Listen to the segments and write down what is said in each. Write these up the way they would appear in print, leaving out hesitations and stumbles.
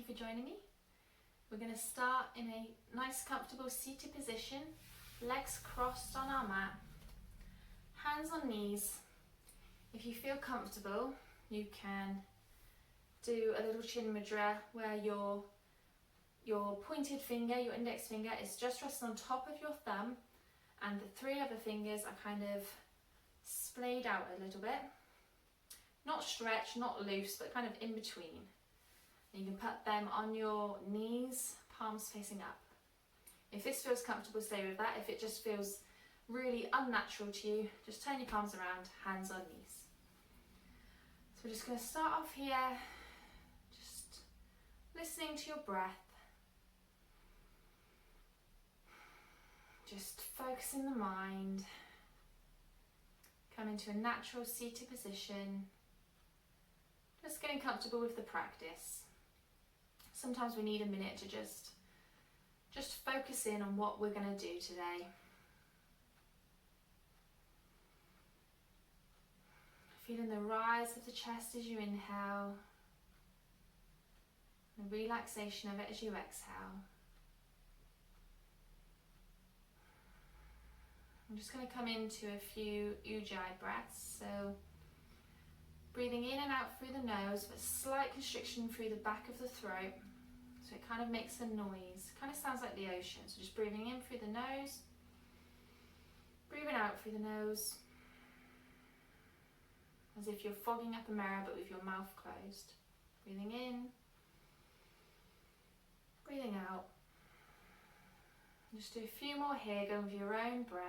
you for joining me. We're going to start in a nice comfortable seated position, legs crossed on our mat, hands on knees. If you feel comfortable, you can do a little chin mudra where your pointed finger, your index finger, is just resting on top of your thumb and the three other fingers are kind of splayed out a little bit. Not stretched, not loose, but kind of in between. And you can put them on your knees, palms facing up. If this feels comfortable, stay with that. If it just feels really unnatural to you, just turn your palms around, hands on knees. So we're just going to start off here, just listening to your breath. Just focusing the mind. Come into a natural seated position. Just getting comfortable with the practice. Sometimes we need a minute to just focus in on what we're going to do today. Feeling the rise of the chest as you inhale, the relaxation of it as you exhale. I'm just going to come into a few ujjayi breaths. So breathing in and out through the nose, but slight constriction through the back of the throat. So it kind of makes a noise. Kind of sounds like the ocean. So just breathing in through the nose, breathing out through the nose, as if you're fogging up a mirror but with your mouth closed. Breathing in, breathing out. Just do a few more here, going with your own breath.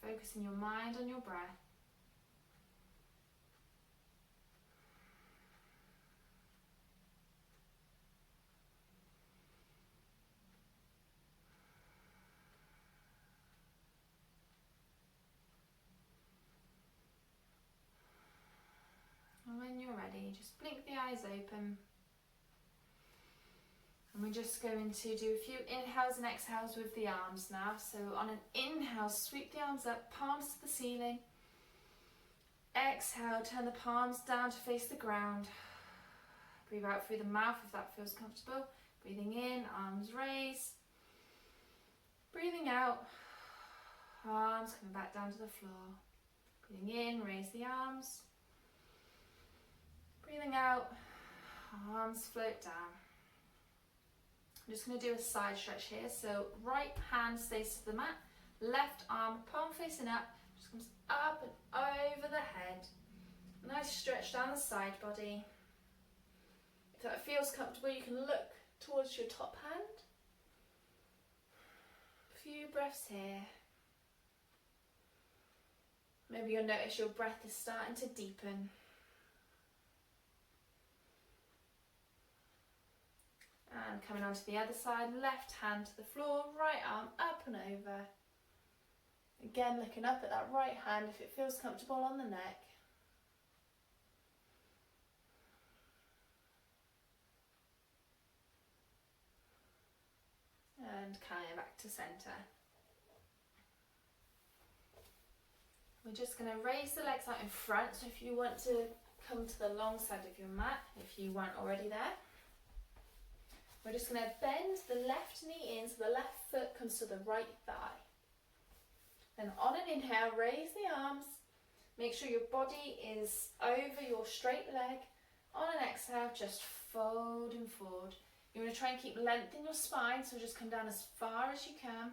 Focusing your mind on your breath. And when you're ready, just blink the eyes open. And we're just going to do a few inhales and exhales with the arms now. So on an inhale, sweep the arms up, palms to the ceiling. Exhale, turn the palms down to face the ground. Breathe out through the mouth if that feels comfortable. Breathing in, arms raised. Breathing out, arms coming back down to the floor. Breathing in, raise the arms. Breathing out, arms float down. I'm just going to do a side stretch here. So right hand stays to the mat, left arm palm facing up, just comes up and over the head. Nice stretch down the side body. If that feels comfortable, you can look towards your top hand. A few breaths here. Maybe you'll notice your breath is starting to deepen. And coming onto the other side, left hand to the floor, right arm up and over. Again, looking up at that right hand if it feels comfortable on the neck. And coming back to centre. We're just going to raise the legs out in front, so if you want to come to the long side of your mat, if you weren't already there. We're just going to bend the left knee in so the left foot comes to the right thigh. Then on an inhale, raise the arms. Make sure your body is over your straight leg. On an exhale, just fold and forward. You want to try and keep length in your spine, so just come down as far as you can.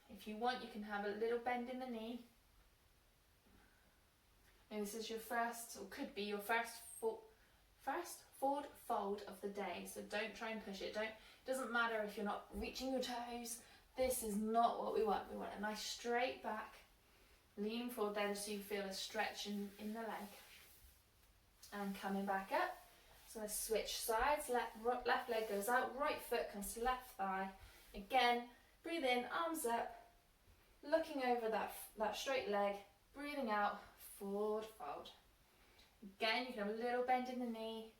If you want, you can have a little bend in the knee. Maybe this is your first, or could be your first forward fold of the day, so don't try and push it. It doesn't matter if you're not reaching your toes. This is not what we want. We want a nice straight back, leaning forward then so you feel a stretch in the leg. And coming back up. So let's switch sides. Left leg goes out, right foot comes to left thigh. Again, breathe in, arms up, looking over that straight leg, breathing out, forward fold. Again, you can have a little bend in the knee.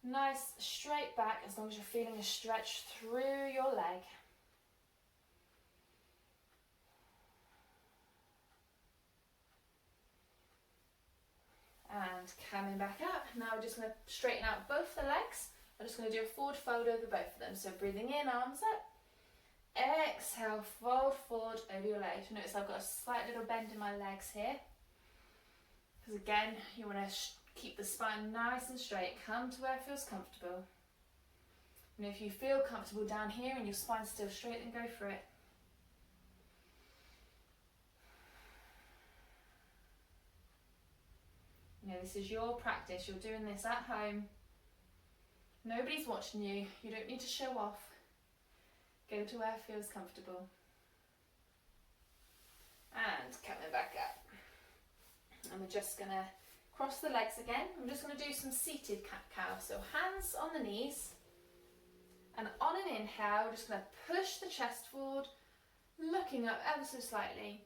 Nice straight back as long as you're feeling a stretch through your leg. And coming back up. Now we're just going to straighten out both the legs. I'm just going to do a forward fold over both of them. So breathing in, arms up. Exhale, fold forward over your legs. Notice I've got a slight little bend in my legs here. Because again, you want to keep the spine nice and straight. Come to where it feels comfortable. And if you feel comfortable down here and your spine's still straight, then go for it. You know, this is your practice. You're doing this at home. Nobody's watching you. You don't need to show off. Go to where it feels comfortable. And coming back up. And we're just going to cross the legs again. I'm just going to do some seated cat-cow. So hands on the knees. And on an inhale, we're just going to push the chest forward, looking up ever so slightly.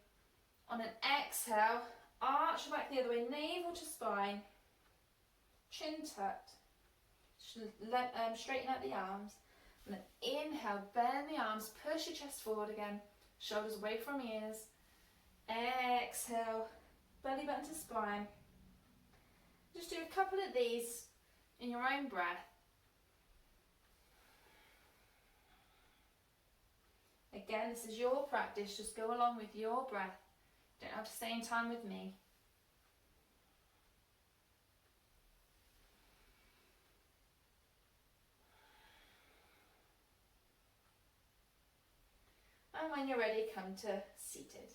On an exhale, arch back the other way, navel to spine, chin tucked. Straighten out the arms. And then inhale, bend the arms, push your chest forward again, shoulders away from ears. Exhale, belly button to spine. Just do a couple of these in your own breath. Again, this is your practice, just go along with your breath. Don't have to stay in time with me. And when you're ready, come to seated.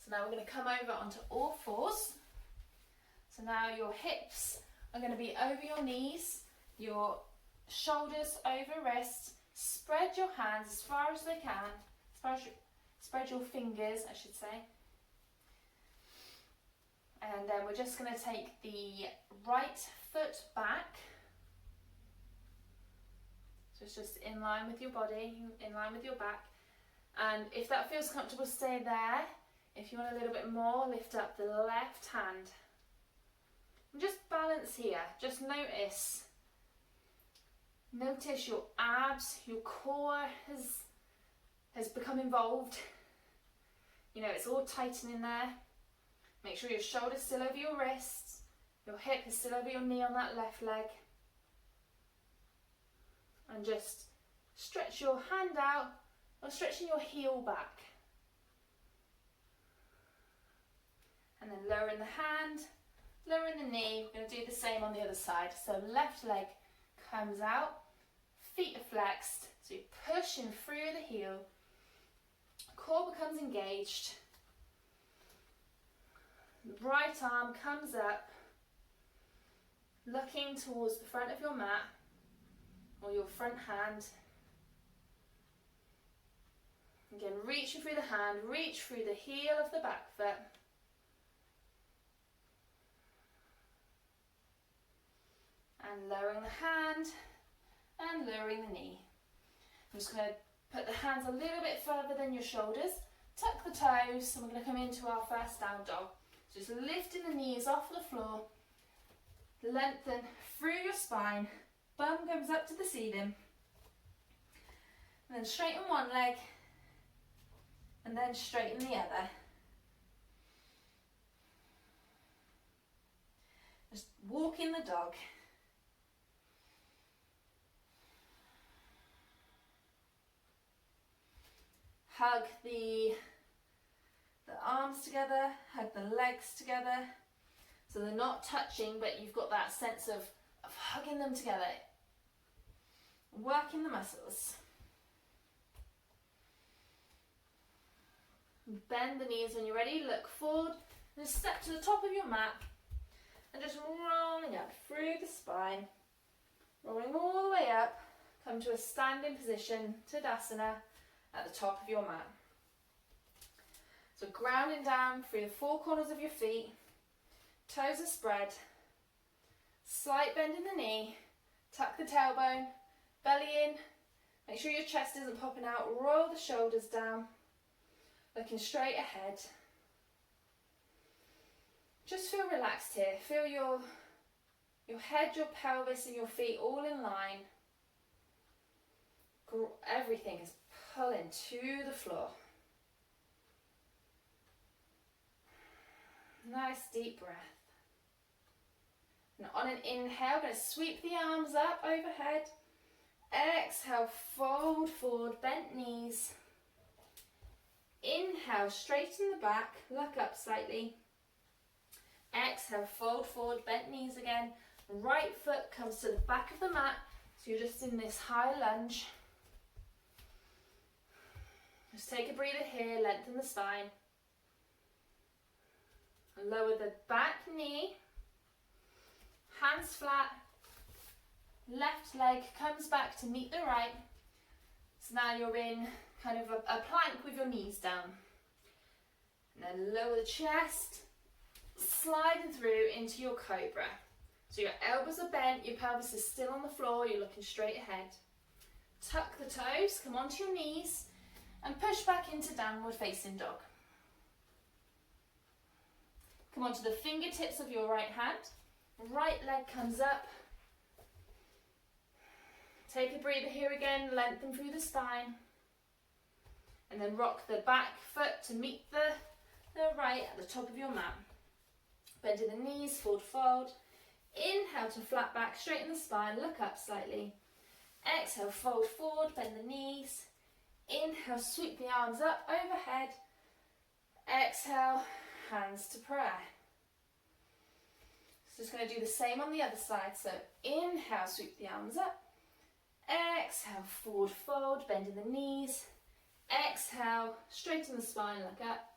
So now we're going to come over onto all fours. So now your hips are going to be over your knees, your shoulders over wrists. Spread your hands as far as they can. Spread your fingers, I should say. And then we're just going to take the right foot back. So it's just in line with your body, in line with your back. And if that feels comfortable, stay there. If you want a little bit more, lift up the left hand. And just balance here. Just notice. Notice your abs, your core has become involved. You know, it's all tightening there. Make sure your shoulder's still over your wrists. Your hip is still over your knee on that left leg. And just stretch your hand out or stretching your heel back. And then lowering the hand, lowering the knee. We're going to do the same on the other side. So left leg comes out, feet are flexed, so you're pushing through the heel, core becomes engaged, the right arm comes up, looking towards the front of your mat, or your front hand. Again, reaching through the hand, reach through the heel of the back foot. And lowering the hand and lowering the knee. I'm just going to put the hands a little bit further than your shoulders. Tuck the toes, and we're going to come into our first down dog. So just lifting the knees off the floor. Lengthen through your spine. Bum comes up to the ceiling. And then straighten one leg. And then straighten the other. Just walk in the dog. Hug the arms together, hug the legs together. So they're not touching, but you've got that sense of hugging them together. Working the muscles. Bend the knees when you're ready, look forward, and step to the top of your mat. And just rolling up through the spine. Rolling all the way up, come to a standing position, Tadasana, at the top of your mat. So grounding down through the four corners of your feet, toes are spread, slight bend in the knee, tuck the tailbone, belly in, make sure your chest isn't popping out, roll the shoulders down, looking straight ahead. Just feel relaxed here, feel your Your head, your pelvis and your feet all in line. Everything is pulling to the floor. Nice deep breath. And on an inhale, going to sweep the arms up overhead. Exhale, fold forward, bent knees. Inhale, straighten the back, look up slightly. Exhale, fold forward, bent knees again. Right foot comes to the back of the mat, so you're just in this high lunge. Just take a breather here, lengthen the spine. And lower the back knee, hands flat, left leg comes back to meet the right. So now you're in kind of a plank with your knees down. And then lower the chest, sliding through into your cobra. So your elbows are bent, your pelvis is still on the floor, you're looking straight ahead. Tuck the toes, come onto your knees, and push back into downward facing dog. Come onto the fingertips of your right hand. Right leg comes up. Take a breather here again, lengthen through the spine. And then rock the back foot to meet the right at the top of your mat. Bending the knees, forward fold. Inhale to flat back, straighten the spine, look up slightly. Exhale, fold forward, bend the knees. Inhale, sweep the arms up overhead. Exhale, hands to prayer. So just going to do the same on the other side. So inhale, sweep the arms up. Exhale, forward fold, bending the knees. Exhale, straighten the spine, look up.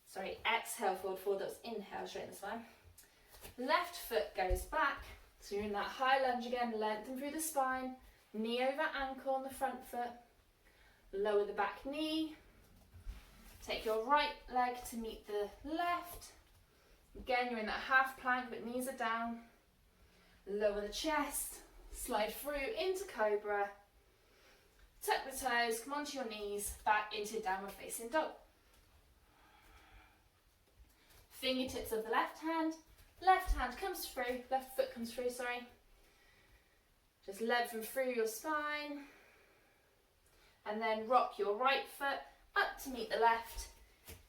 Sorry, exhale, forward fold, that was inhale, straighten the spine. Left foot goes back, so you're in that high lunge again, lengthen through the spine, knee over ankle on the front foot, lower the back knee, take your right leg to meet the left, again you're in that half plank but knees are down, lower the chest, slide through into cobra, tuck the toes, come onto your knees, back into downward facing dog. Fingertips of the left hand comes through, left foot comes through, sorry. Just lengthen through your spine. And then rock your right foot up to meet the left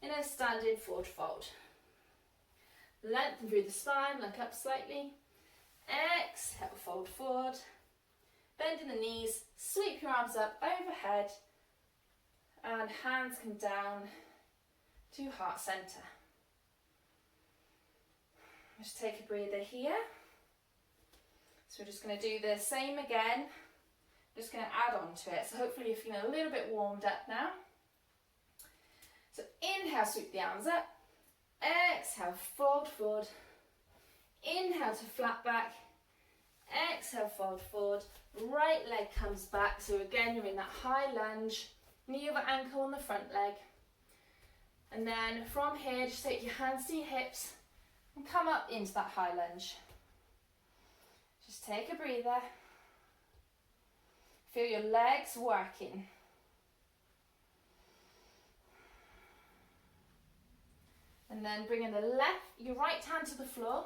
in a standing forward fold. Lengthen through the spine, look up slightly. Exhale, fold forward. Bend in the knees, sweep your arms up overhead. And hands come down to heart center. Just take a breather here. So we're just going to do the same again. Just going to add on to it. So hopefully you're feeling a little bit warmed up now. So inhale, sweep the arms up. Exhale, fold forward. Inhale to flat back. Exhale, fold forward. Right leg comes back. So again, you're in that high lunge. Knee over ankle on the front leg. And then from here, just take your hands to your hips and come up into that high lunge. Just take a breather. Feel your legs working. And then bringing your right hand to the floor.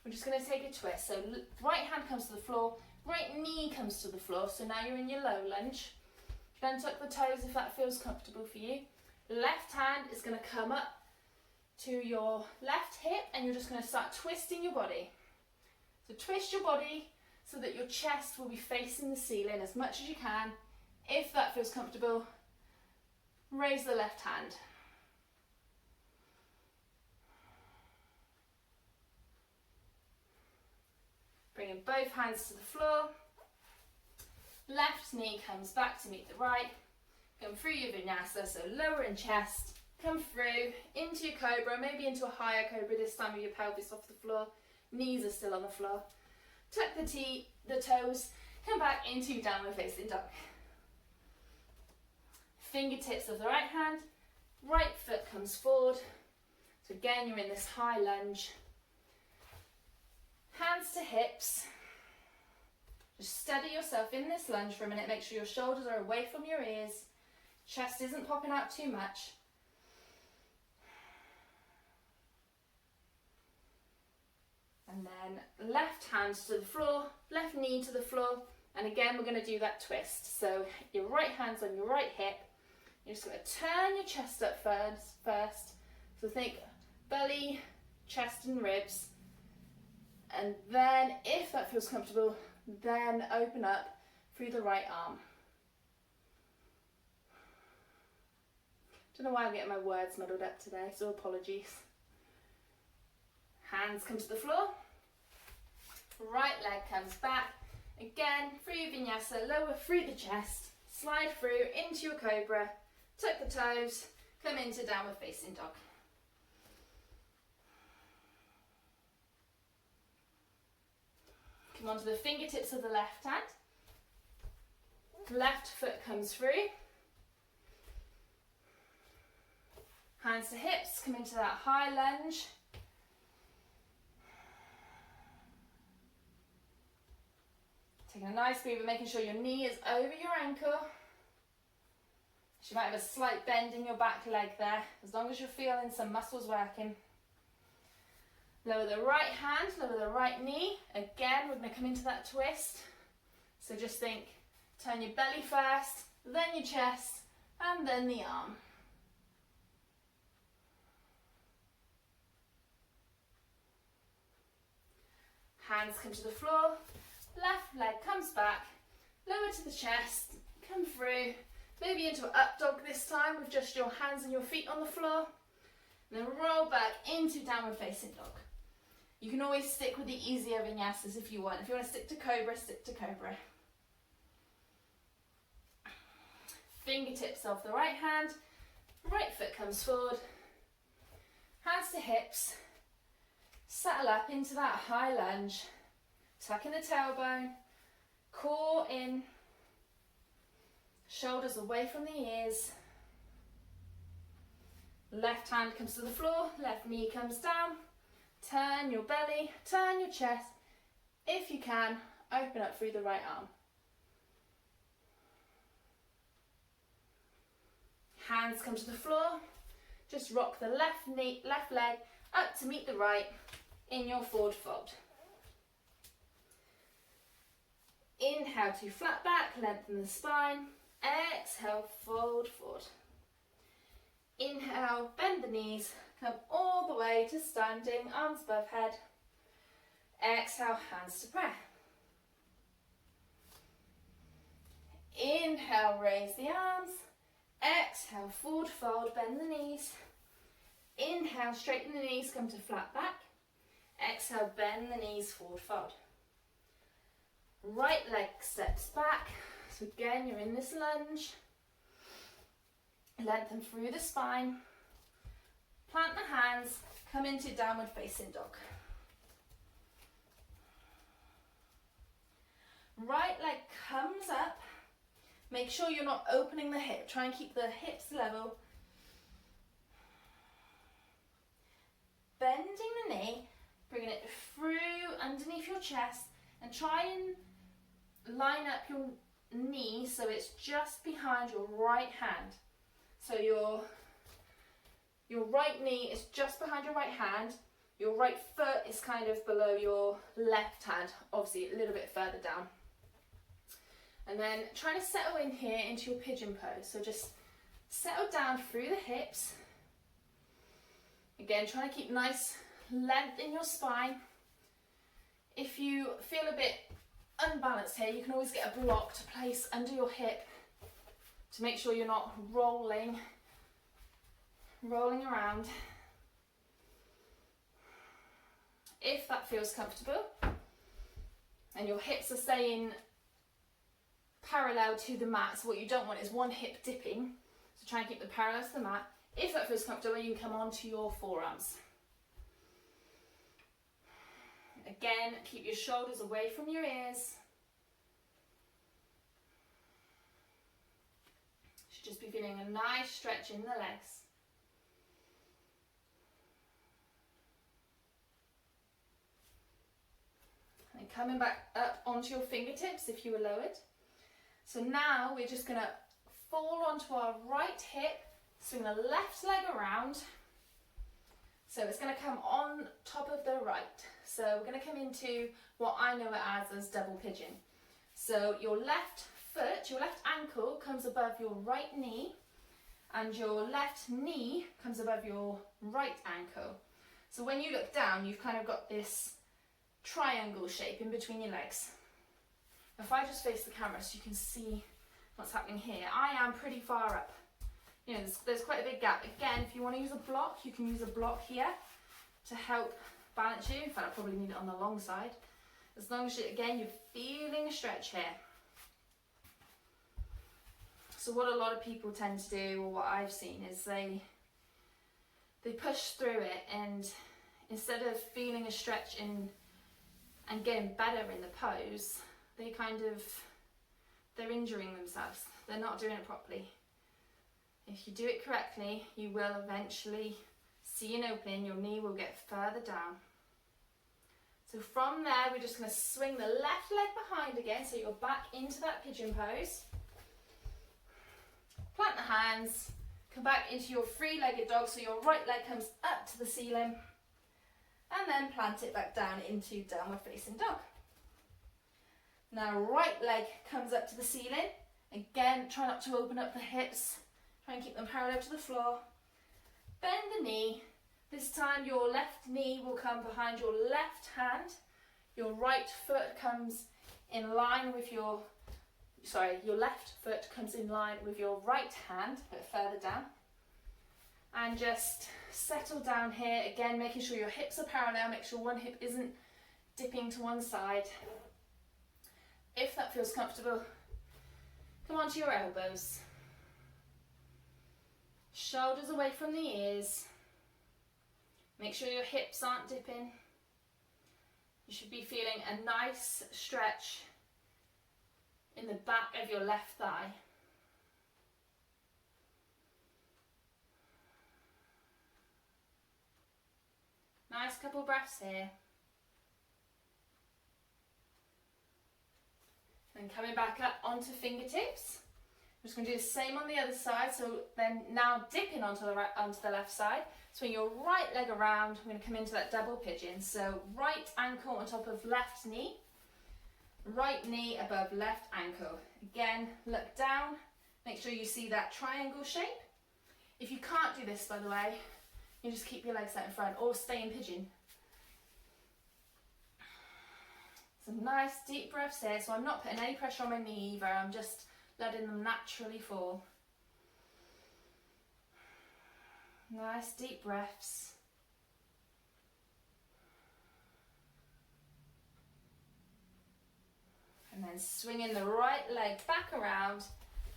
We're just going to take a twist. So right hand comes to the floor, right knee comes to the floor. So now you're in your low lunge. Then tuck the toes if that feels comfortable for you. Left hand is going to come up to your left hip and you're just going to start twisting your body. So twist your body so that your chest will be facing the ceiling as much as you can. If that feels comfortable, raise the left hand. Bringing both hands to the floor. Left knee comes back to meet the right. Come through your vinyasa, so lower in chest. Come through into your cobra, maybe into a higher cobra this time with your pelvis off the floor. Knees are still on the floor. Tuck the toes, come back into downward facing dog. Fingertips of the right hand, right foot comes forward. So again, you're in this high lunge. Hands to hips. Just steady yourself in this lunge for a minute. Make sure your shoulders are away from your ears. Chest isn't popping out too much. And then left hand to the floor, left knee to the floor. And again, we're going to do that twist. So your right hand's on your right hip. You're just going to turn your chest up first. So think belly, chest and ribs. And then, if that feels comfortable, then open up through the right arm. Don't know why I'm getting my words muddled up today, so apologies. Hands come to the floor. Right leg comes back. Again, through your vinyasa, lower through the chest. Slide through into your cobra. Tuck the toes. Come into downward facing dog. Come onto the fingertips of the left hand. Left foot comes through. Hands to hips, come into that high lunge. Taking a nice breather, making sure your knee is over your ankle. You might have a slight bend in your back leg there, as long as you're feeling some muscles working. Lower the right hand, lower the right knee. Again, we're going to come into that twist. So just think, turn your belly first, then your chest, and then the arm. Hands come to the floor, left leg comes back, lower to the chest, come through, maybe into an up dog this time with just your hands and your feet on the floor, and then roll back into downward facing dog. You can always stick with the easier vinyasas if you want. If you want to stick to cobra, stick to cobra. Fingertips off the right hand, right foot comes forward, hands to hips, settle up into that high lunge, tucking the tailbone, core in, shoulders away from the ears. Left hand comes to the floor, left knee comes down. Turn your belly, turn your chest. If you can, open up through the right arm. Hands come to the floor. Just rock the left leg up to meet the right in your forward fold. Inhale to flat back, lengthen the spine. Exhale, fold forward. Inhale, bend the knees, come all the way to standing, arms above head. Exhale, hands to prayer. Inhale, raise the arms. Exhale, forward fold, bend the knees. Inhale, straighten the knees, come to flat back. Exhale, bend the knees, forward fold. Right leg steps back. So again, you're in this lunge. Lengthen through the spine. Plant the hands, come into downward facing dog. Right leg comes up. Make sure you're not opening the hip. Try and keep the hips level. Bending the knee, bringing it through underneath your chest, and try and line up your knee so it's just behind your right hand. So your right knee is just behind your right hand. Your right foot is kind of below your left hand, obviously a little bit further down. And then try to settle in here into your pigeon pose. So just settle down through the hips. Again, trying to keep nice length in your spine. If you feel a bit unbalanced here, you can always get a block to place under your hip to make sure you're not rolling around. If that feels comfortable and your hips are staying parallel to the mat, so what you don't want is one hip dipping, so try and keep the parallel to the mat. If that feels comfortable, you can come onto your forearms. Again, keep your shoulders away from your ears. Should just be feeling a nice stretch in the legs. And coming back up onto your fingertips if you were lowered. So now we're just going to fall onto our right hip, swing the left leg around, So it's going to come on top of the right. So we're going to come into what I know it as double pigeon. So your left foot, your left ankle comes above your right knee, and your left knee comes above your right ankle. So when you look down, you've kind of got this triangle shape in between your legs. If I just face the camera so you can see what's happening here, I am pretty far up. You know, there's quite a big gap. Again, if you want to use a block, you can use a block here to help balance you. In fact, I probably need it on the long side. As long as, again, you're feeling a stretch here. So what a lot of people tend to do, or what I've seen, is they push through it, and instead of feeling a stretch in and getting better in the pose, they're injuring themselves. They're not doing it properly. If you do it correctly, you will eventually see an opening, your knee will get further down. So from there, we're just going to swing the left leg behind again, so you're back into that pigeon pose. Plant the hands, come back into your three-legged dog, so your right leg comes up to the ceiling, and then plant it back down into downward facing dog. Now right leg comes up to the ceiling. Again, try not to open up the hips, try and keep them parallel to the floor. Bend the knee. This time your left knee will come behind your left hand. Your right foot comes in line with your left foot comes in line with your right hand, a bit further down. And just settle down here, again making sure your hips are parallel, make sure one hip isn't dipping to one side. If that feels comfortable, come onto your elbows. Shoulders away from the ears. Make sure your hips aren't dipping. You should be feeling a nice stretch in the back of your left thigh. Nice couple breaths here. And coming back up onto fingertips. I'm just going to do the same on the other side. So then now dipping onto the left side. Swing your right leg around. I'm going to come into that double pigeon. So right ankle on top of left knee. Right knee above left ankle. Again, look down. Make sure you see that triangle shape. If you can't do this, by the way, you just keep your legs out in front or stay in pigeon. Some nice deep breaths here. So I'm not putting any pressure on my knee either. I'm just letting them naturally fall. Nice deep breaths. And then swinging the right leg back around,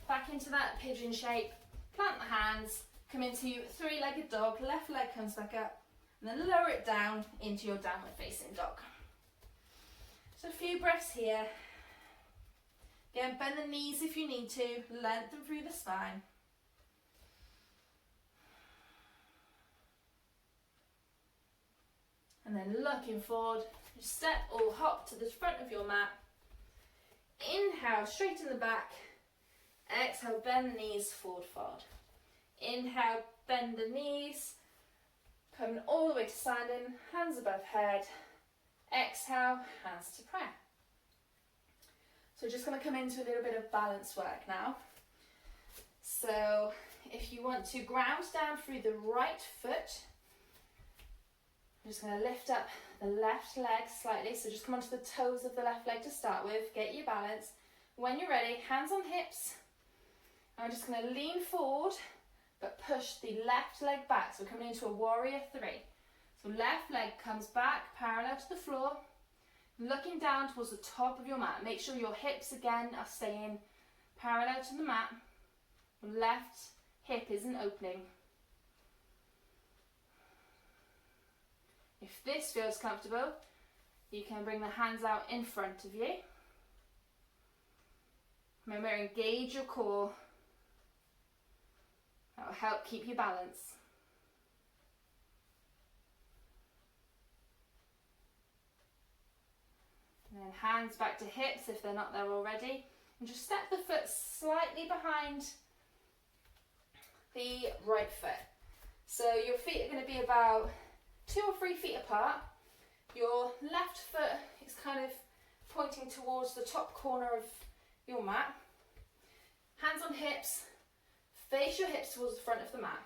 back into that pigeon shape. Plant the hands, come into three-legged dog. Left leg comes back up, and then lower it down into your downward facing dog. So a few breaths here. Again, bend the knees if you need to, lengthen through the spine. And then looking forward, step or hop to the front of your mat. Inhale, straighten the back. Exhale, bend the knees, forward fold. Inhale, bend the knees. Coming all the way to standing, hands above head. Exhale, hands to prayer. So just going to come into a little bit of balance work now. So if you want to ground down through the right foot, I'm just going to lift up the left leg slightly. So just come onto the toes of the left leg to start with. Get your balance. When you're ready, hands on hips. I'm just going to lean forward, but push the left leg back. So we're coming into a warrior three. So left leg comes back, parallel to the floor. Looking down towards the top of your mat. Make sure your hips again are staying parallel to the mat. Left hip isn't opening. If this feels comfortable, you can bring the hands out in front of you. Remember, engage your core. That will help keep you balanced. And then hands back to hips if they're not there already. And just step the foot slightly behind the right foot. So your feet are going to be about 2 or 3 feet apart. Your left foot is kind of pointing towards the top corner of your mat. Hands on hips, face your hips towards the front of the mat.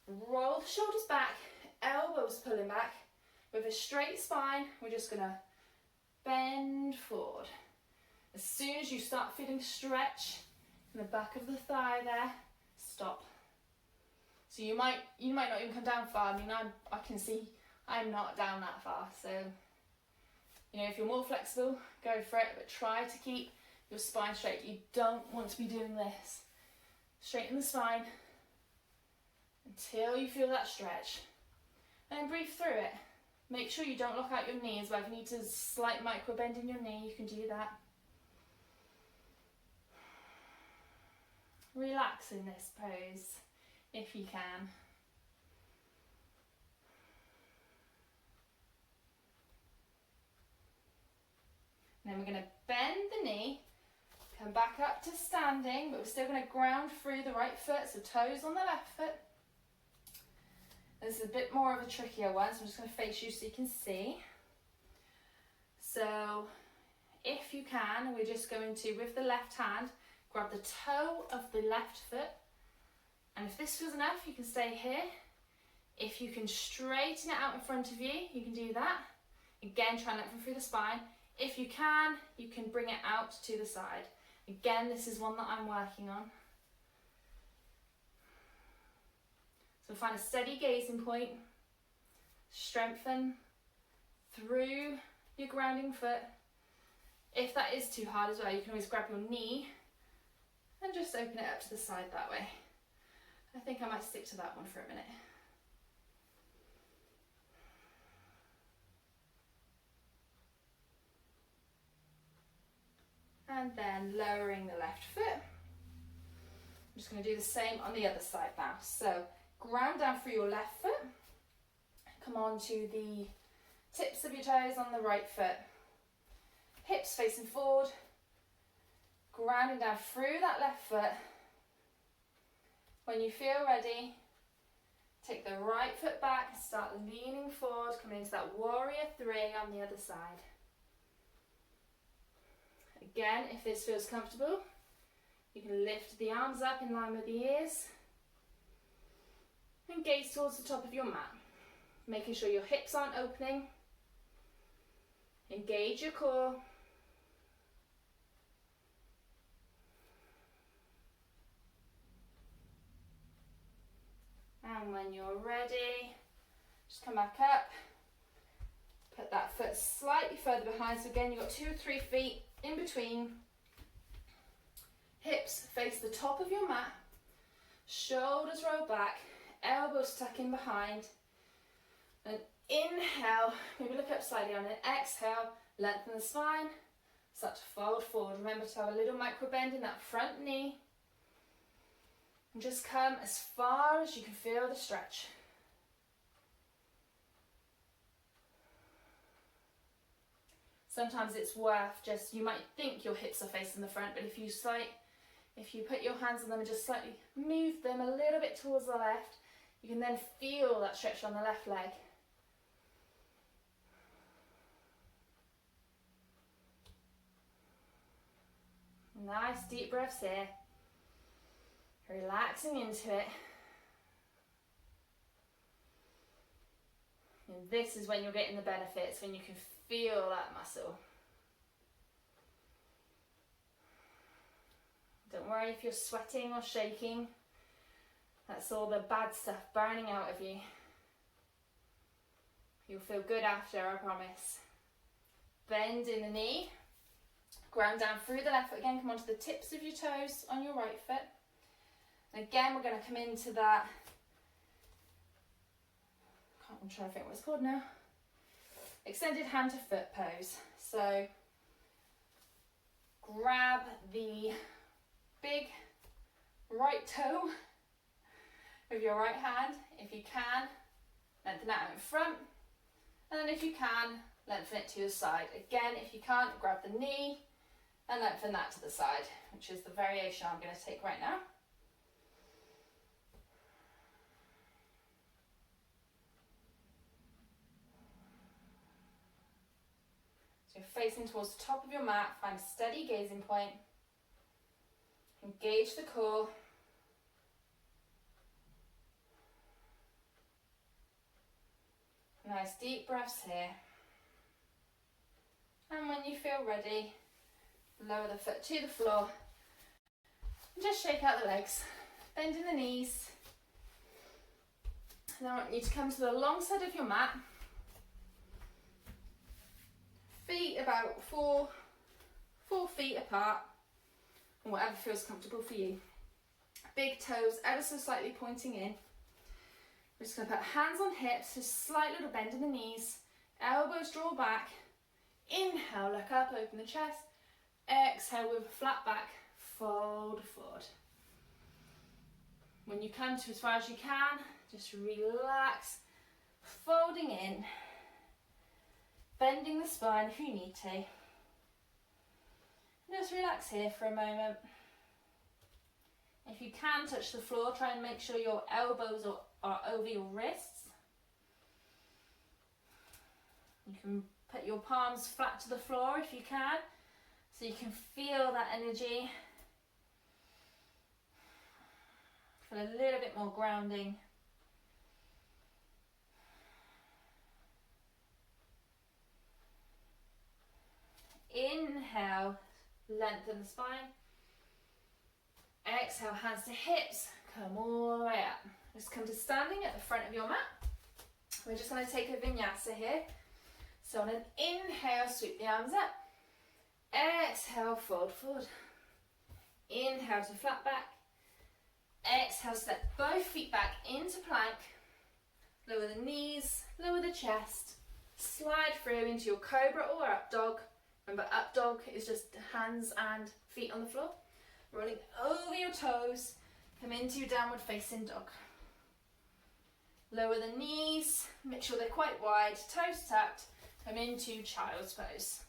Roll the shoulders back, elbows pulling back. With a straight spine, we're just gonna bend forward. As soon as you start feeling stretch in the back of the thigh there, stop. So you might not even come down far. I mean, I can see I'm not down that far. So, you know, if you're more flexible, go for it, but try to keep your spine straight. You don't want to be doing this. Straighten the spine until you feel that stretch. And then breathe through it. Make sure you don't lock out your knee as well. If you need to slight micro bend in your knee, you can do that. Relax in this pose if you can. And then we're going to bend the knee, come back up to standing, but we're still going to ground through the right foot, so toes on the left foot. This is a bit more of a trickier one, so I'm just going to face you so you can see. So if you can, we're just going to, with the left hand, grab the toe of the left foot. And if this feels enough, you can stay here. If you can straighten it out in front of you, you can do that. Again, try and lengthen through the spine. If you can bring it out to the side. Again, this is one that I'm working on. So find a steady gazing point, strengthen through your grounding foot. If that is too hard as well, you can always grab your knee and just open it up to the side that way. I think I might stick to that one for a minute. And then lowering the left foot. I'm just going to do the same on the other side now. So ground down through your left foot. Come on to the tips of your toes on the right foot. Hips facing forward. Grounding down through that left foot. When you feel ready, take the right foot back and start leaning forward, coming into that warrior 3 on the other side. Again, if this feels comfortable, you can lift the arms up in line with the ears and gaze towards the top of your mat, making sure your hips aren't opening. Engage your core. And when you're ready, just come back up. Put that foot slightly further behind. So again, you've got 2 or 3 feet in between. Hips face the top of your mat. Shoulders roll back. Elbows tuck in behind. And inhale, maybe look up slightly on it. Exhale, lengthen the spine. Start to fold forward. Remember to have a little micro bend in that front knee. And just come as far as you can feel the stretch. Sometimes it's worth just, you might think your hips are facing the front, but if you put your hands on them and just slightly move them a little bit towards the left, you can then feel that stretch on the left leg. Nice deep breaths here. Relaxing into it. And this is when you're getting the benefits, when you can feel that muscle. Don't worry if you're sweating or shaking. That's all the bad stuff burning out of you. You'll feel good after, I promise. Bend in the knee. Ground down through the left foot again. Come onto the tips of your toes on your right foot. And again, we're going to come into that, I'm trying to think what it's called now. Extended hand to foot pose. So grab the big right toe with your right hand. If you can, lengthen that out in front. And then if you can, lengthen it to your side. Again, if you can't, grab the knee and lengthen that to the side, which is the variation I'm going to take right now. So you're facing towards the top of your mat, find a steady gazing point. Engage the core. Nice deep breaths here. And when you feel ready, lower the foot to the floor. And just shake out the legs, bending the knees. And I want you to come to the long side of your mat. Feet about four feet apart, and whatever feels comfortable for you. Big toes ever so slightly pointing in. We're just going to put hands on hips, just slight little bend in the knees, elbows draw back. Inhale, look up, open the chest. Exhale with a flat back, fold forward. When you come to as far as you can, just relax, folding in, bending the spine if you need to. Just relax here for a moment. If you can touch the floor, try and make sure your elbows are over your wrists. You can put your palms flat to the floor if you can, so you can feel that energy. Feel a little bit more grounding. Inhale, lengthen the spine. Exhale, hands to hips, come all the way up. Just come to standing at the front of your mat. We're just going to take a vinyasa here. So on an inhale, sweep the arms up. Exhale, fold forward. Inhale to flat back. Exhale, step both feet back into plank. Lower the knees, lower the chest. Slide through into your cobra or up dog. Remember, up dog is just hands and feet on the floor. Rolling over your toes, come into your downward facing dog. Lower the knees, make sure they're quite wide, toes tucked, come into child's pose.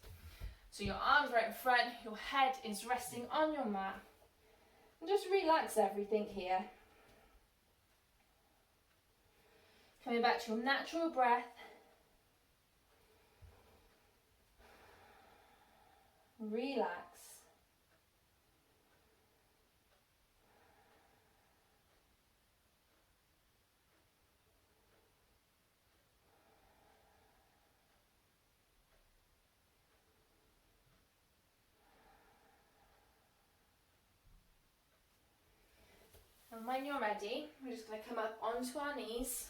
So your arms right in front, your head is resting on your mat. And just relax everything here. Coming back to your natural breath. Relax. And when you're ready, we're just going to come up onto our knees.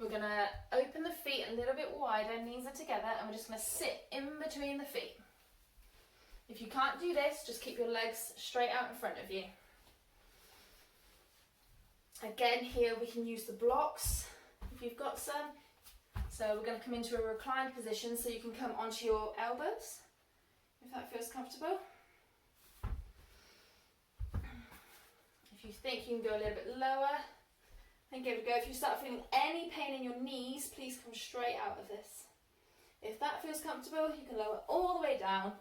We're going to open the feet a little bit wider, knees are together, and we're just going to sit in between the feet. If you can't do this, just keep your legs straight out in front of you. Again, here we can use the blocks if you've got some. So we're going to come into a reclined position so you can come onto your elbows, if that feels comfortable. If you think you can go a little bit lower, then give it a go. If you start feeling any pain in your knees, please come straight out of this. If that feels comfortable, you can lower all the way down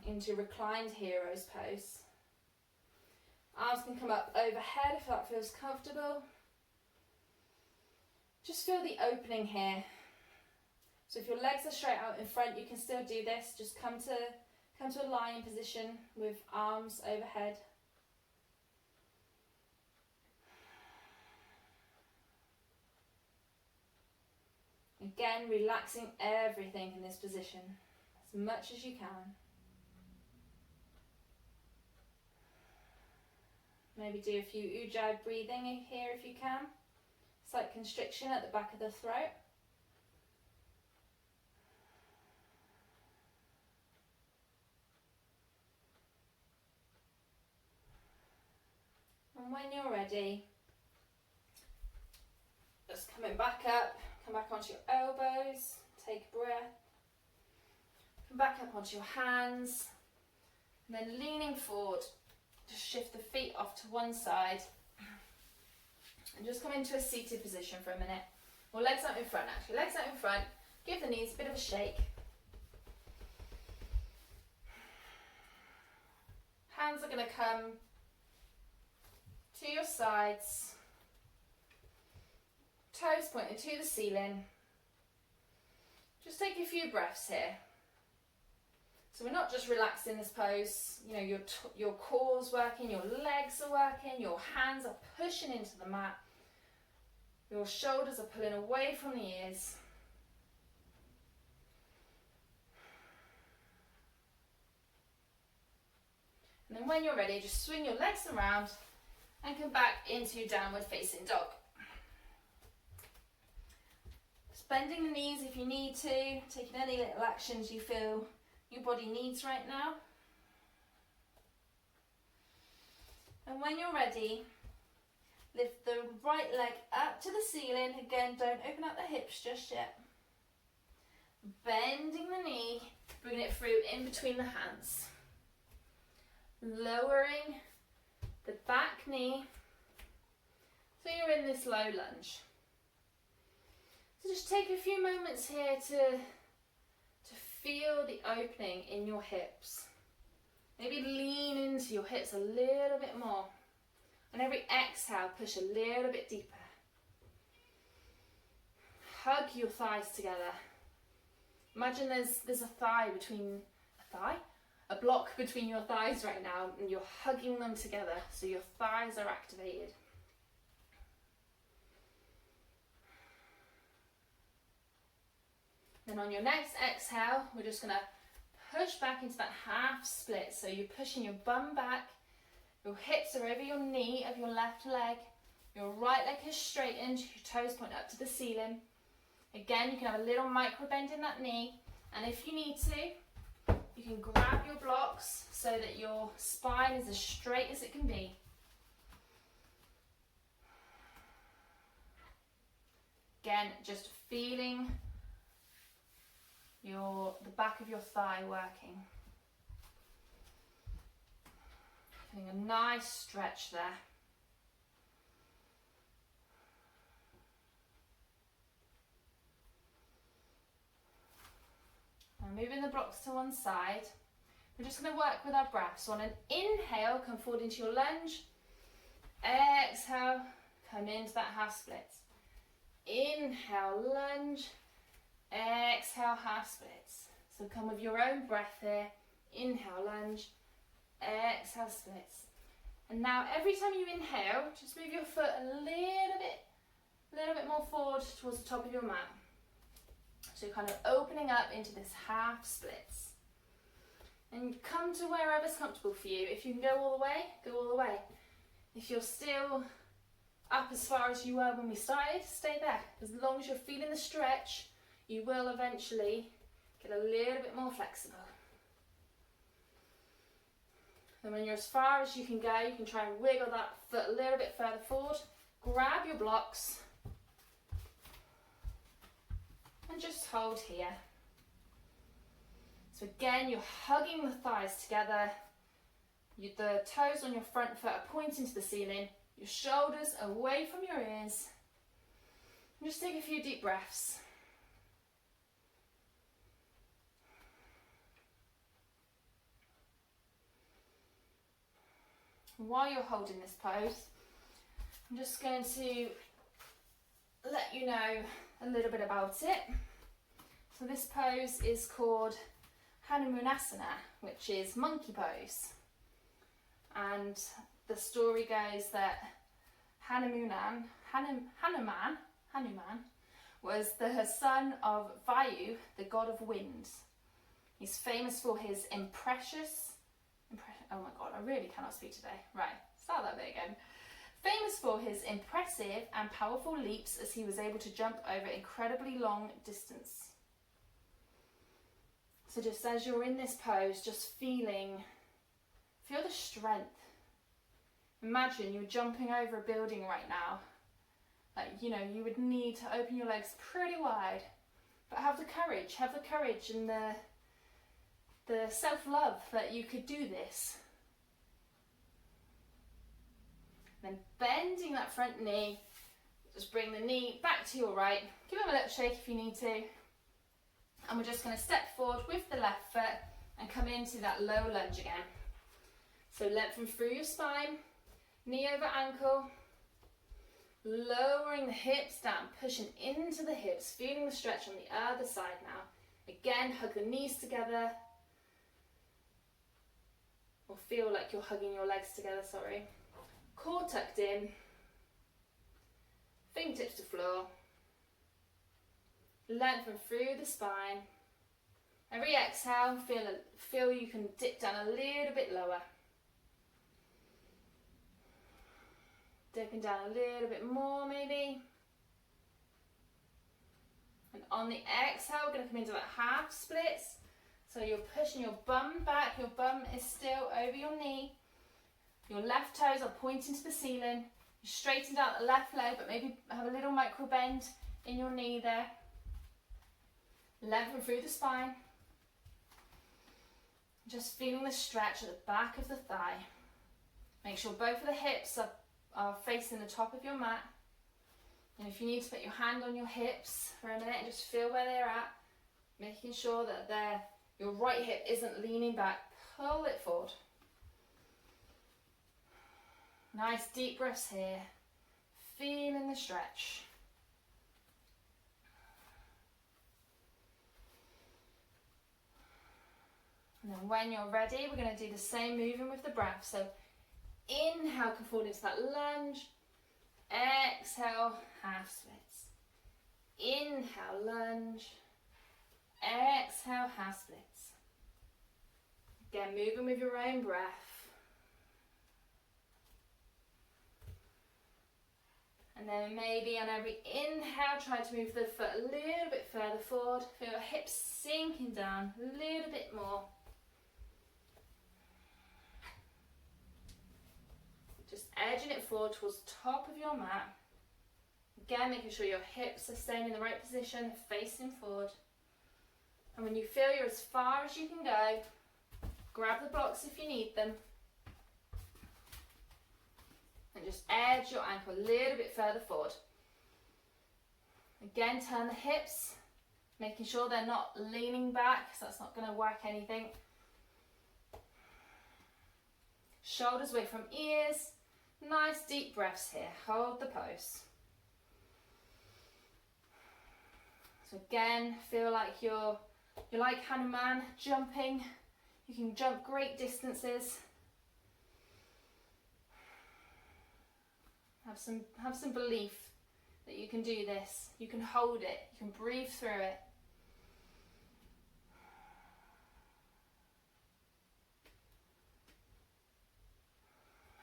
into reclined hero's pose. Arms can come up overhead if that feels comfortable. Just feel the opening here. So if your legs are straight out in front, you can still do this. Just come to a lying position with arms overhead. Again, relaxing everything in this position as much as you can. Maybe do a few ujjayi breathing here if you can. Slight constriction at the back of the throat. And when you're ready, just coming back up, come back onto your elbows, take a breath. Come back up onto your hands, and then leaning forward, just shift the feet off to one side. And just come into a seated position for a minute. Or legs out in front actually, legs out in front. Give the knees a bit of a shake. Hands are going to come to your sides. Toes pointing to the ceiling. Just take a few breaths here. So we're not just relaxed in this pose, you know, your core's working, your legs are working, your hands are pushing into the mat, your shoulders are pulling away from the ears. And then when you're ready, just swing your legs around and come back into downward facing dog. Just bending the knees if you need to, taking any little actions you feel your body needs right now. And when you're ready, lift the right leg up to the ceiling. Again, don't open up the hips just yet. Bending the knee, bringing it through in between the hands. Lowering the back knee, so you're in this low lunge. So just take a few moments here to feel the opening in your hips. Maybe lean into your hips a little bit more. And every exhale, push a little bit deeper. Hug your thighs together. Imagine there's a block between your thighs right now, and you're hugging them together so your thighs are activated. Then on your next exhale, we're just going to push back into that half split. So you're pushing your bum back, your hips are over your knee of your left leg, your right leg is straightened, your toes point up to the ceiling. Again, you can have a little micro bend in that knee, and if you need to, you can grab your blocks so that your spine is as straight as it can be. Again, just feeling the back of your thigh working. Feeling a nice stretch there. Now moving the blocks to one side, we're just going to work with our breath. So on an inhale, come forward into your lunge. Exhale, come into that half split. Inhale, lunge. Exhale, half splits. So come with your own breath here. Inhale, lunge. Exhale, splits. And now every time you inhale, just move your foot a little bit more forward towards the top of your mat. So you're kind of opening up into this half splits. And come to wherever's comfortable for you. If you can go all the way, go all the way. If you're still up as far as you were when we started, stay there. As long as you're feeling the stretch, you will eventually get a little bit more flexible. And when you're as far as you can go, you can try and wiggle that foot a little bit further forward. Grab your blocks and just hold here. So again, you're hugging the thighs together. The toes on your front foot are pointing to the ceiling. Your shoulders away from your ears. And just take a few deep breaths. While you're holding this pose, I'm just going to let you know a little bit about it. So this pose is called Hanamunasana, which is monkey pose. And the story goes that Hanuman was the son of Vayu, the god of wind. He's famous for his oh my god, I really cannot speak today. Right, start that bit again. Famous for his impressive and powerful leaps as he was able to jump over incredibly long distance. So just as you're in this pose, just feel the strength. Imagine you're jumping over a building right now. You would need to open your legs pretty wide, but have the courage and the self-love that you could do this. Then bending that front knee, just bring the knee back to your right. Give them a little shake if you need to. And we're just going to step forward with the left foot and come into that low lunge again. So lengthen through your spine, knee over ankle, lowering the hips down, pushing into the hips, feeling the stretch on the other side now. Again, hug the knees together. Or feel like you're hugging your legs together, sorry. Core tucked in. Fingertips to floor. Lengthen through the spine. Every exhale, feel you can dip down a little bit lower. Dipping down a little bit more maybe. And on the exhale, we're going to come into that half splits. So you're pushing your bum back, your bum is still over your knee. Your left toes are pointing to the ceiling. You straightened out the left leg, but maybe have a little micro bend in your knee there. Lengthen through the spine. Just feeling the stretch at the back of the thigh. Make sure both of the hips are facing the top of your mat. And if you need to put your hand on your hips for a minute and just feel where they're at, making sure that your right hip isn't leaning back, pull it forward. Nice deep breaths here, feeling the stretch. And then when you're ready, we're going to do the same movement with the breath. So inhale, come forward into that lunge. Exhale, half splits. Inhale, lunge. Exhale, half splits. Again, moving with your own breath. And then maybe on every inhale, try to move the foot a little bit further forward. Feel your hips sinking down a little bit more. Just edging it forward towards the top of your mat. Again, making sure your hips are staying in the right position, facing forward. And when you feel you're as far as you can go, grab the blocks if you need them. And just edge your ankle a little bit further forward. Again, turn the hips, making sure they're not leaning back, so that's not going to work anything. Shoulders away from ears. Nice deep breaths here. Hold the pose. So again, feel like you're like Hanuman, jumping. You can jump great distances. Have some belief that you can do this. You can hold it. You can breathe through it.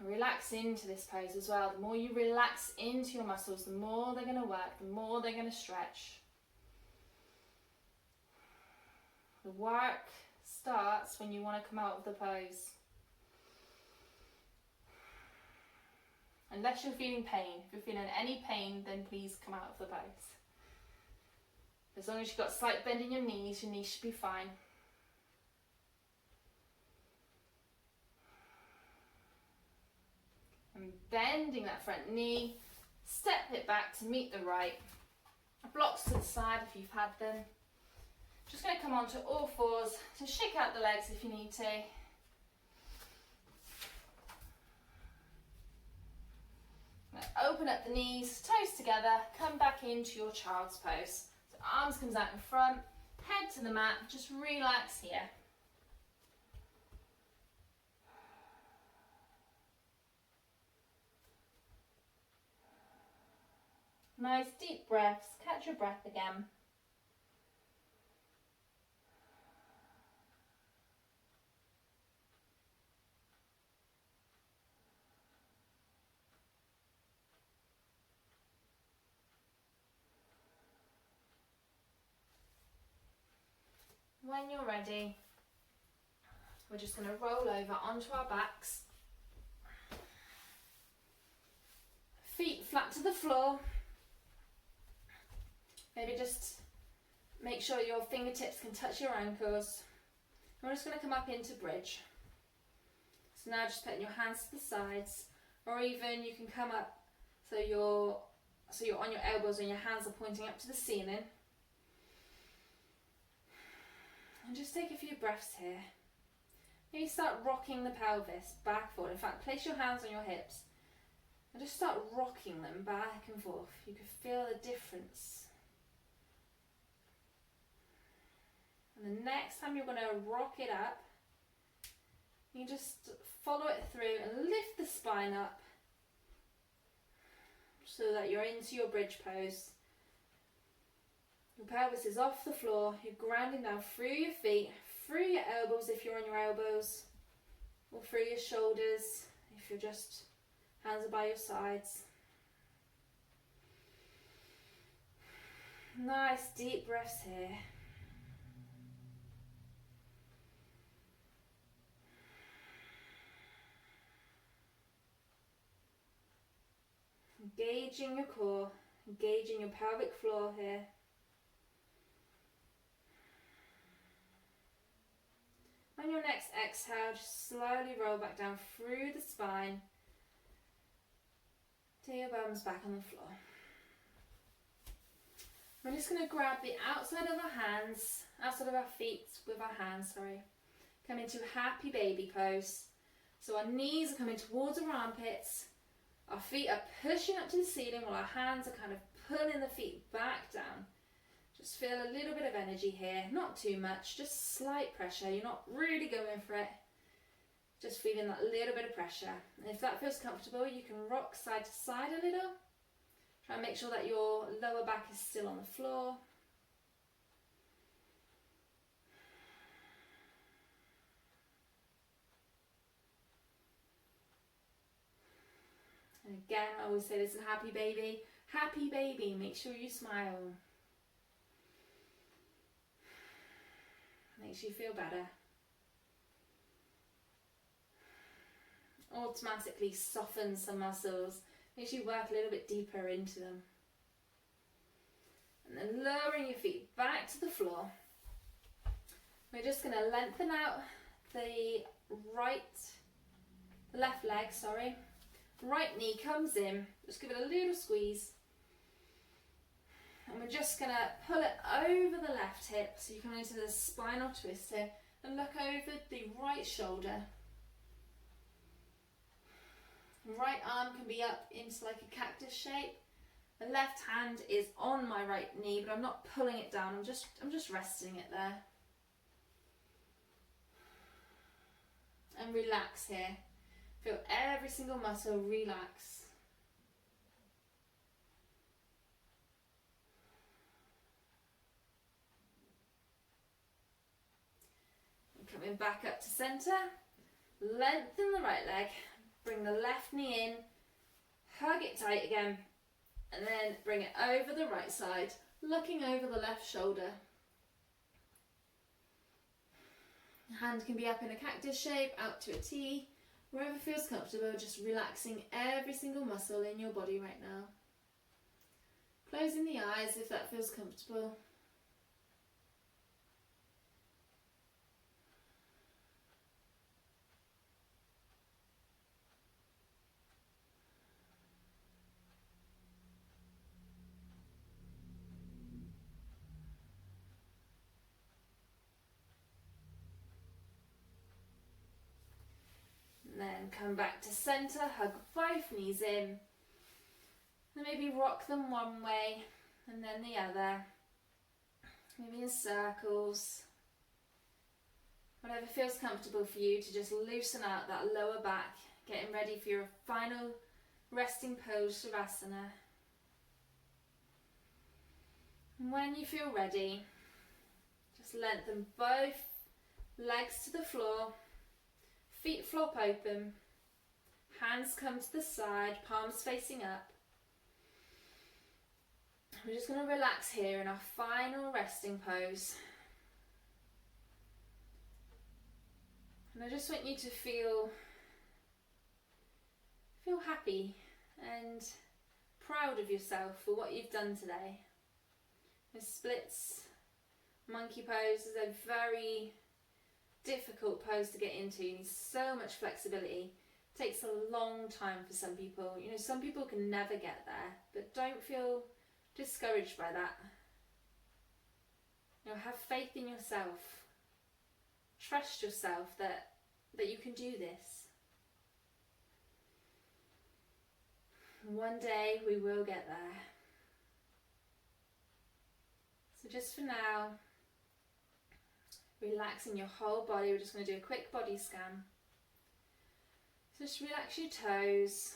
Relax into this pose as well. The more you relax into your muscles, the more they're going to work, the more they're going to stretch. The work starts when you want to come out of the pose. Unless you're feeling pain. If you're feeling any pain, then please come out of the pose. As long as you've got a slight bend in your knees should be fine. And bending that front knee, step it back to meet the right. Blocks to the side if you've had them. Just going to come onto all fours to shake out the legs if you need to. Now open up the knees, toes together, come back into your child's pose. So arms comes out in front, head to the mat, just relax here. Nice deep breaths, catch your breath again. When you're ready, we're just going to roll over onto our backs. Feet flat to the floor. Maybe just make sure your fingertips can touch your ankles. We're just going to come up into bridge. So now just putting your hands to the sides, or even you can come up so you're on your elbows and your hands are pointing up to the ceiling. And just take a few breaths here. Maybe start rocking the pelvis back forward. In fact, place your hands on your hips and just start rocking them back and forth. You can feel the difference. And the next time you're going to rock it up, you just follow it through and lift the spine up so that you're into your bridge pose. Your pelvis is off the floor, you're grounding down through your feet, through your elbows if you're on your elbows, or through your shoulders if you're just hands are by your sides. Nice deep breaths here. Engaging your core, engaging your pelvic floor here. On your next exhale, just slowly roll back down through the spine till your bum's back on the floor. We're just going to grab the outside of our feet with our hands, Come into happy baby pose. So our knees are coming towards our armpits. Our feet are pushing up to the ceiling while our hands are kind of pulling the feet back down. Just feel a little bit of energy here, not too much, just slight pressure. You're not really going for it, just feeling that little bit of pressure. And if that feels comfortable, you can rock side to side a little. Try and make sure that your lower back is still on the floor. And again, I always say this in happy baby, make sure you smile. Makes you feel better. Automatically softens some muscles, makes you work a little bit deeper into them. And then lowering your feet back to the floor. We're just going to lengthen out the left leg, Right knee comes in, just give it a little squeeze. And we're just going to pull it over the left hip, so you come into the spinal twist here, and look over the right shoulder. Right arm can be up into like a cactus shape. The left hand is on my right knee, but I'm not pulling it down, I'm just resting it there. And relax here. Feel every single muscle relax. And coming back up to centre, lengthen the right leg, bring the left knee in, hug it tight again, and then bring it over the right side, looking over the left shoulder. Hand can be up in a cactus shape, out to a T. Wherever feels comfortable, just relaxing every single muscle in your body right now. Closing the eyes if that feels comfortable. And then come back to centre, hug both knees in. And maybe rock them one way and then the other. Maybe in circles. Whatever feels comfortable for you to just loosen out that lower back, getting ready for your final resting pose, Shavasana. And when you feel ready, just lengthen both legs to the floor. Feet flop open, hands come to the side, palms facing up. We're just going to relax here in our final resting pose. And I just want you to feel happy and proud of yourself for what you've done today. The splits, monkey pose is a very difficult pose to get into. You need so much flexibility. It takes a long time for some people. You know, some people can never get there, but don't feel discouraged by that. You know, have faith in yourself. Trust yourself that you can do this. One day we will get there. So just for now, Relaxing your whole body. We're just going to do a quick body scan. So just relax your toes.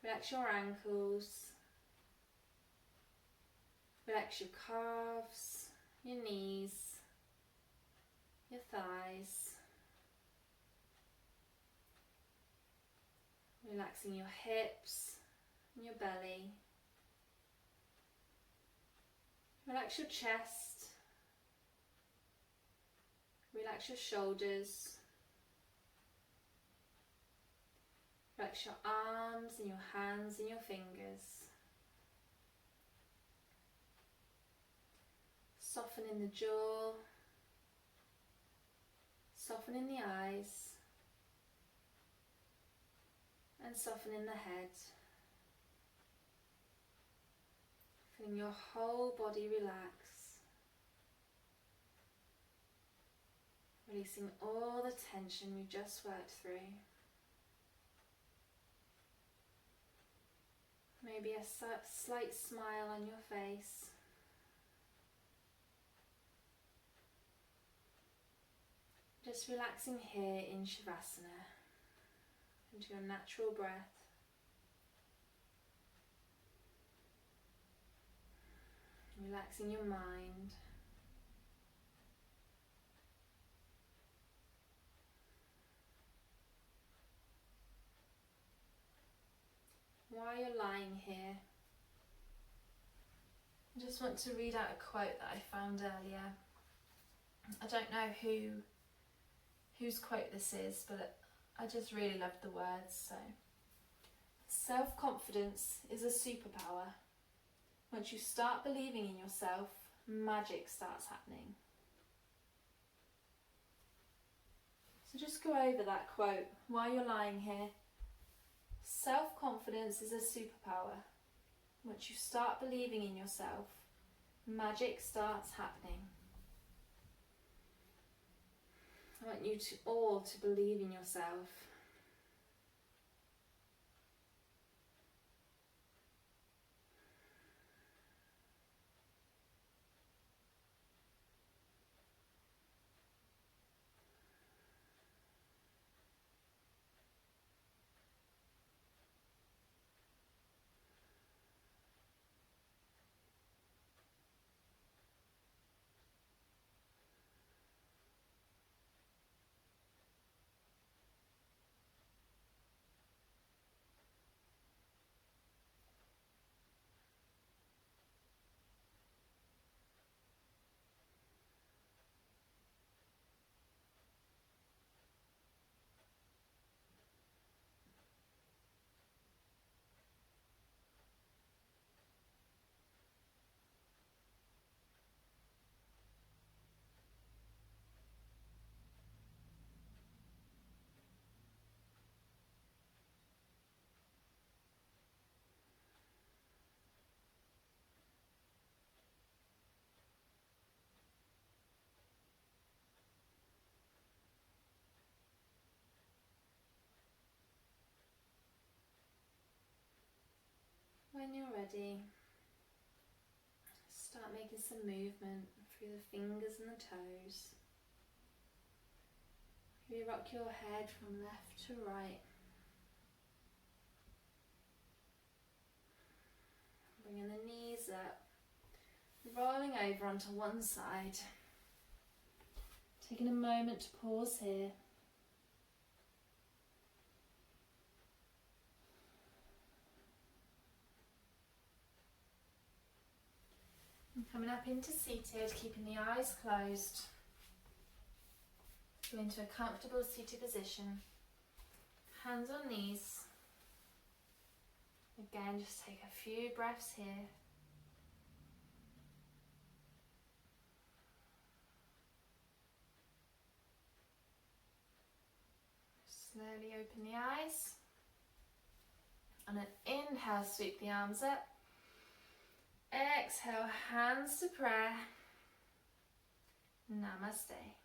Relax your ankles. Relax your calves, your knees, your thighs. Relaxing your hips and your belly. Relax your chest. Relax your shoulders. Relax your arms and your hands and your fingers. Softening the jaw. Softening the eyes. And softening the head. Feeling your whole body relax. Releasing all the tension we've just worked through. Maybe a slight smile on your face. Just relaxing here in Shavasana, into your natural breath. Relaxing your mind. While you're lying here, I just want to read out a quote that I found earlier. I don't know whose quote this is, but I just really loved the words. So, self-confidence is a superpower. Once you start believing in yourself, magic starts happening. So just go over that quote while you're lying here. Self-confidence is a superpower. Once you start believing in yourself, magic starts happening. I want you all to believe in yourself. When you're ready, start making some movement through the fingers and the toes. Maybe rock your head from left to right. Bringing the knees up, rolling over onto one side. Taking a moment to pause here. And coming up into seated, keeping the eyes closed. Go into a comfortable seated position. Hands on knees. Again, just take a few breaths here. Slowly open the eyes. On an inhale, sweep the arms up. Exhale, hands to prayer. Namaste.